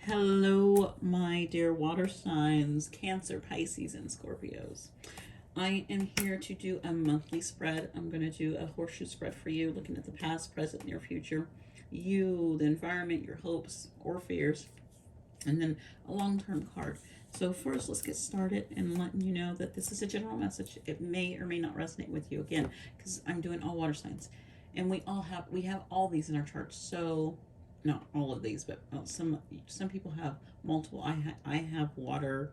Hello, my dear water signs, Cancer, Pisces, and Scorpios. I am here to do a monthly spread. I'm going to do a horseshoe spread for you, looking at the past, present, near future, you, the environment, your hopes or fears, and then a long-term card. So first, let's get started and letting you know that this is a general message. It may or may not resonate with you again, because I'm doing all water signs, and we have all these in our charts. So not all of these, but some people have multiple. I have water,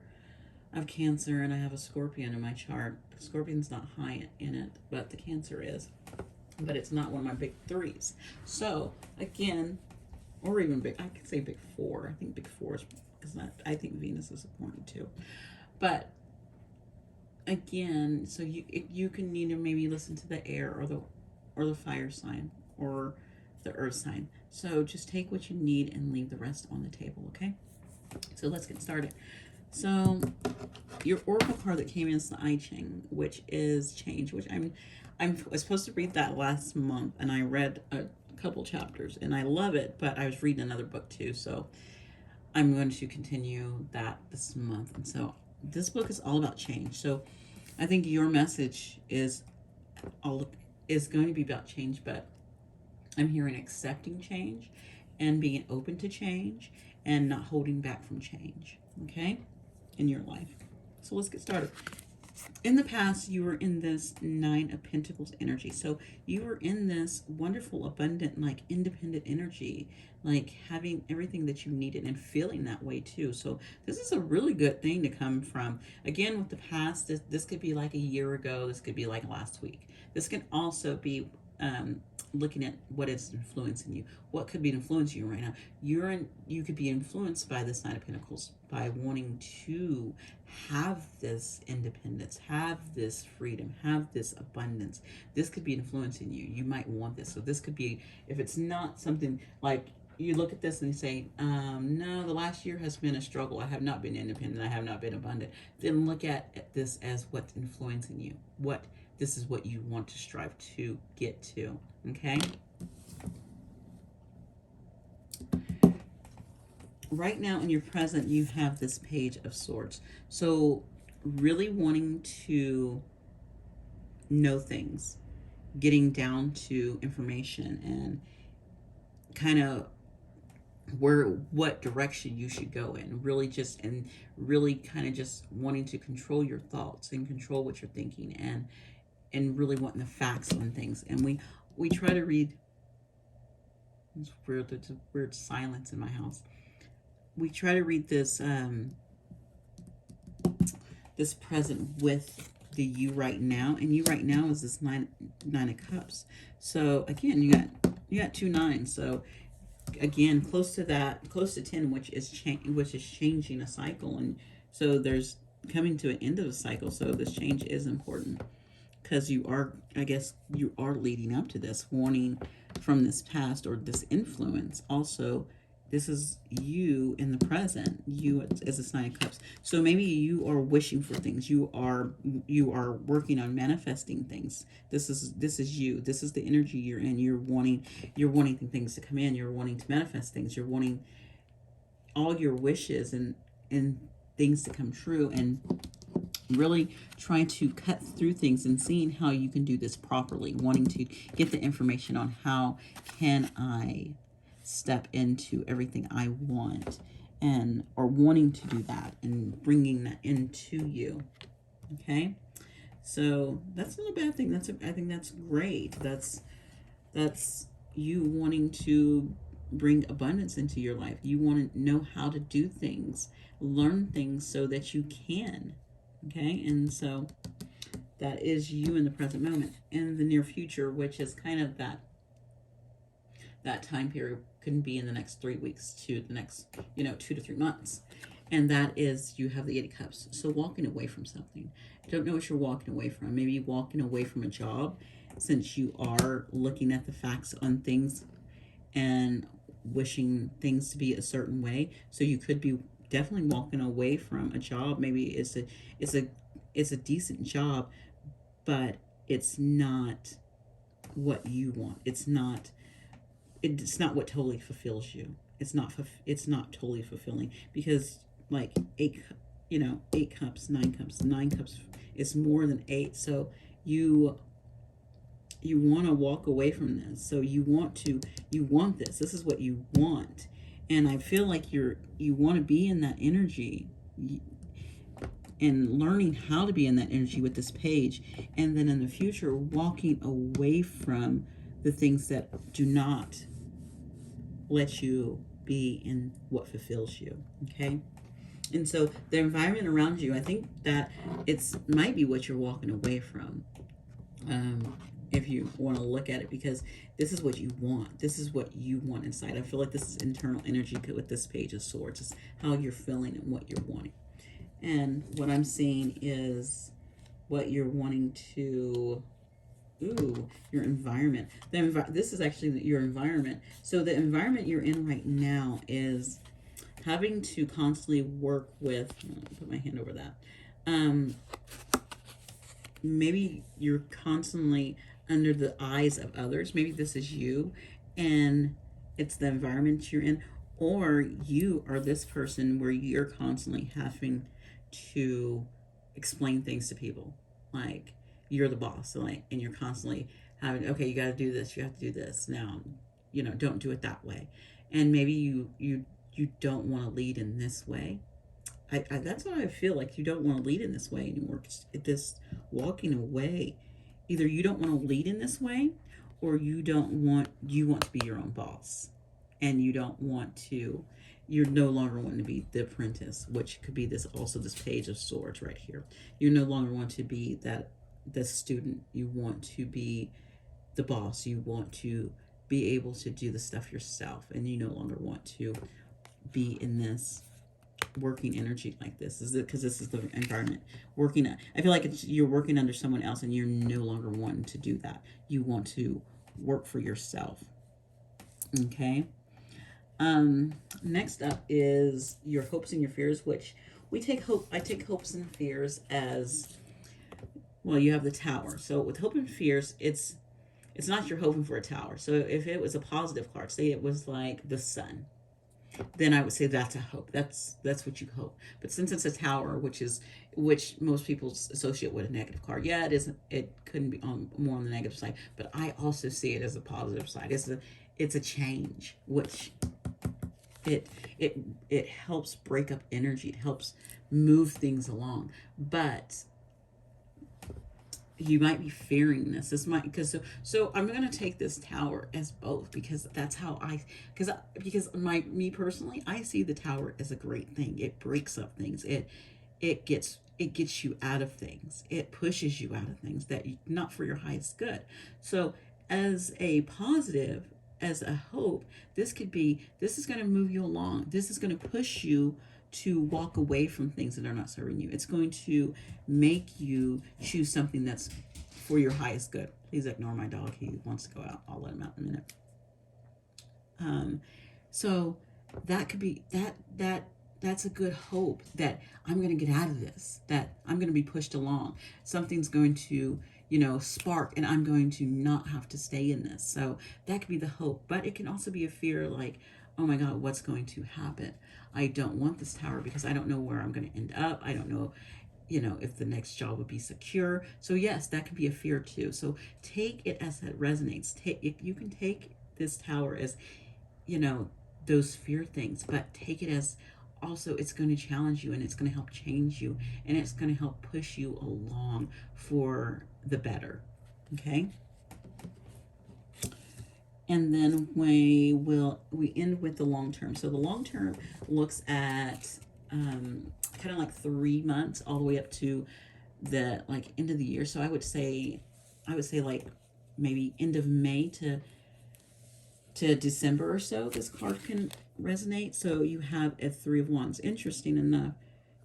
I have Cancer, and I have a Scorpion in my chart. The Scorpion's not high in it, but the Cancer is. But it's not one of my big threes. So again, or even big, I could say big four. I think big four is because I think Venus is important too. But again, so you can need to maybe listen to the air or the fire sign or the earth sign. So just take what you need and leave the rest on the table, okay? So let's get started. So your oracle card that came in is the I Ching, which is change, which I was supposed to read that last month, and I read a couple chapters and I love it, but I was reading another book too, so I'm going to continue that this month. And so this book is all about change. So I think your message is going to be about change, but I'm hearing accepting change and being open to change and not holding back from change, okay, in your life. So let's get started. In the past, you were in this Nine of Pentacles energy. So you were in this wonderful, abundant, like independent energy, like having everything that you needed and feeling that way too. So this is a really good thing to come from. Again, with the past, this could be like a year ago. This could be like last week. This can also be looking at what is influencing you. What could be influencing you right now? You could be influenced by this Nine of Pentacles, by wanting to have this independence, have this freedom, have this abundance. This could be influencing you. You might want this. So this could be, if it's not something like you look at this and say, no, the last year has been a struggle. I have not been independent. I have not been abundant. Then look at this as what's influencing you. This is what you want to strive to get to, okay? Right now in your present, you have this Page of Swords. So really wanting to know things, getting down to information and kind of what direction you should go in, really kind of just wanting to control your thoughts and control what you're thinking and really wanting the facts on things. And we try to read, it's weird, there's a weird silence in my house. We try to read this this present with the you right now, and you right now is this nine of cups. So again, you got two nines. So again, close to 10, which is changing a cycle. And so there's coming to an end of a cycle. So this change is important, because you are leading up to this, warning from this past or this influence. Also, this is you in the present, you as a Sign of Cups. So maybe you are wishing for things. You are working on manifesting things. This is you. This is the energy you're in. You're wanting things to come in. You're wanting to manifest things. You're wanting all your wishes and things to come true, and really trying to cut through things and seeing how you can do this properly, wanting to get the information on how can I step into everything I want, or wanting to do that and bringing that into you. Okay, so that's not a bad thing. I think that's great. That's you wanting to bring abundance into your life. You want to know how to do things, learn things so that you can. Okay, and so that is you in the present moment. In the near future, which is kind of that time period, can be in the next 3 weeks to the next 2 to 3 months, and that is you have the Eight of Cups. So walking away from something. I don't know what you're walking away from. Maybe walking away from a job, since you are looking at the facts on things and wishing things to be a certain way. So you could be definitely walking away from a job. Maybe it's a decent job, but it's not what you want. It's not what totally fulfills you. it's not totally fulfilling, because like eight, 8 cups, 9 cups, 9 cups is more than 8. So you want to walk away from this. So you want this is what you want. And I feel like you want to be in that energy, and learning how to be in that energy with this page, and then in the future walking away from the things that do not let you be in what fulfills you. Okay. And so the environment around you, I think that might be what you're walking away from, if you want to look at it, because this is what you want. This is what you want inside. I feel like this is internal energy with this page of swords. It's how you're feeling and what you're wanting. And what I'm seeing is what you're wanting to, your environment. This is actually your environment. So the environment you're in right now is having to constantly work with, put my hand over that. Maybe you're constantly under the eyes of others. Maybe this is you, and it's the environment you're in. Or you are this person where you're constantly having to explain things to people. Like, you're the boss, so like, and you're constantly having, okay, you got to do this, you have to do this now, don't do it that way. And maybe you don't want to lead in this way. That's what I feel like. You don't want to lead in this way anymore. This walking away, either you don't want to lead in this way, or you want to be your own boss, and you're no longer wanting to be the apprentice, which could be this page of swords right here. You no longer want to be the student. You want to be the boss. You want to be able to do the stuff yourself, and you no longer want to be in this working energy like this. Because this is the environment working. I feel like you're working under someone else, and you're no longer wanting to do that. You want to work for yourself. Okay. Next up is your hopes and your fears, which I take hopes and fears as, well, you have the tower. So with hope and fears, it's not you're hoping for a tower. So if it was a positive card, say it was like the sun, then I would say that's a hope. That's what you hope. But since it's a tower, which most people associate with a negative card, yeah, it isn't. It couldn't be more on the negative side. But I also see it as a positive side. It's a change, which it helps break up energy. It helps move things along. But you might be fearing this. So I'm going to take this tower as both, because that's how me personally, I see the tower as a great thing. It breaks up things. It gets you out of things. It pushes you out of things that not for your highest good. So as a positive, as a hope, this is going to move you along. This is going to push you to walk away from things that are not serving you. It's going to make you choose something that's for your highest good. Please ignore my dog. He wants to go out. I'll let him out in a minute. So that could be that's a good hope, that I'm going to get out of this, that I'm going to be pushed along. Something's going to, spark, and I'm going to not have to stay in this. So that could be the hope. But it can also be a fear, like, oh my God, what's going to happen? I don't want this tower because I don't know where I'm going to end up. I don't know, if the next job would be secure. So yes, that could be a fear too. So take it as it resonates. You can take this tower as, those fear things, but take it as also it's going to challenge you, and it's going to help change you, and it's going to help push you along for the better. Okay. And then we end with the long term. So the long term looks at kind of like 3 months all the way up to the end of the year. So I would say like maybe end of May to December or so, this card can resonate. So you have a 3 of Wands. Interesting enough,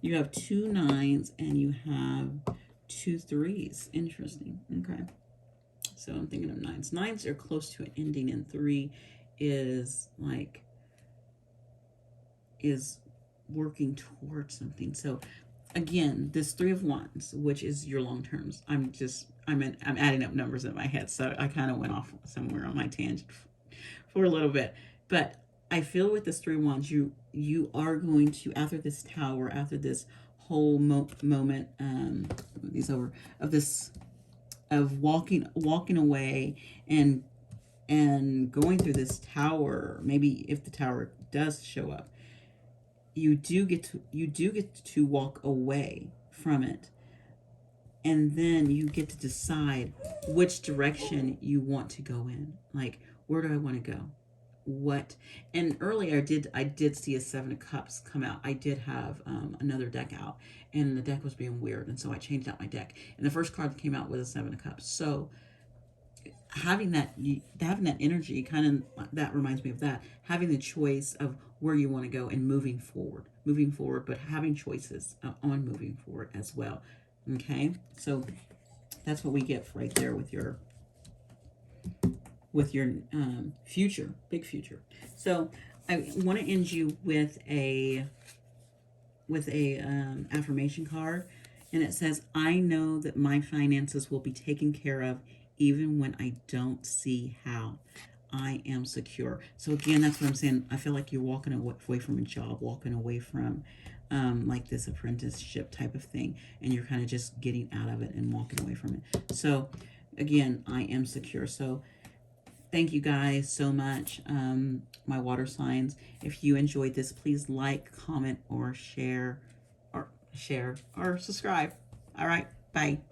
you have 2 9s and you have 2 3s. Interesting. Okay. So I'm thinking of 9s. 9s are close to an ending, and 3 is working towards something. So again, this 3 of Wands, which is your long terms. I'm adding up numbers in my head, so I kind of went off somewhere on my tangent for a little bit. But I feel with this 3 wands, you are going to, after this tower, after this whole moment, these over, of this, of walking away and going through this tower. Maybe if the tower does show up, you do get to walk away from it, and then you get to decide which direction you want to go in. Like, where do I want to go? What? And earlier I did see a 7 of Cups come out. I did have another deck out, and the deck was being weird, and so I changed out my deck, and the first card that came out was a 7 of Cups. So having that energy, kind of, that reminds me of that, having the choice of where you want to go and moving forward, but having choices on moving forward as well. Okay, so that's what we get right there with your future, big future. So I want to end you with a affirmation card, and it says, I know that my finances will be taken care of even when I don't see how. I am secure. So again, that's what I'm saying. I feel like you're walking away from a job, walking away from like this apprenticeship type of thing, and you're kind of just getting out of it and walking away from it. So again, I am secure. So thank you guys so much, my water signs. If you enjoyed this, please like, comment, or share, or subscribe. All right, bye.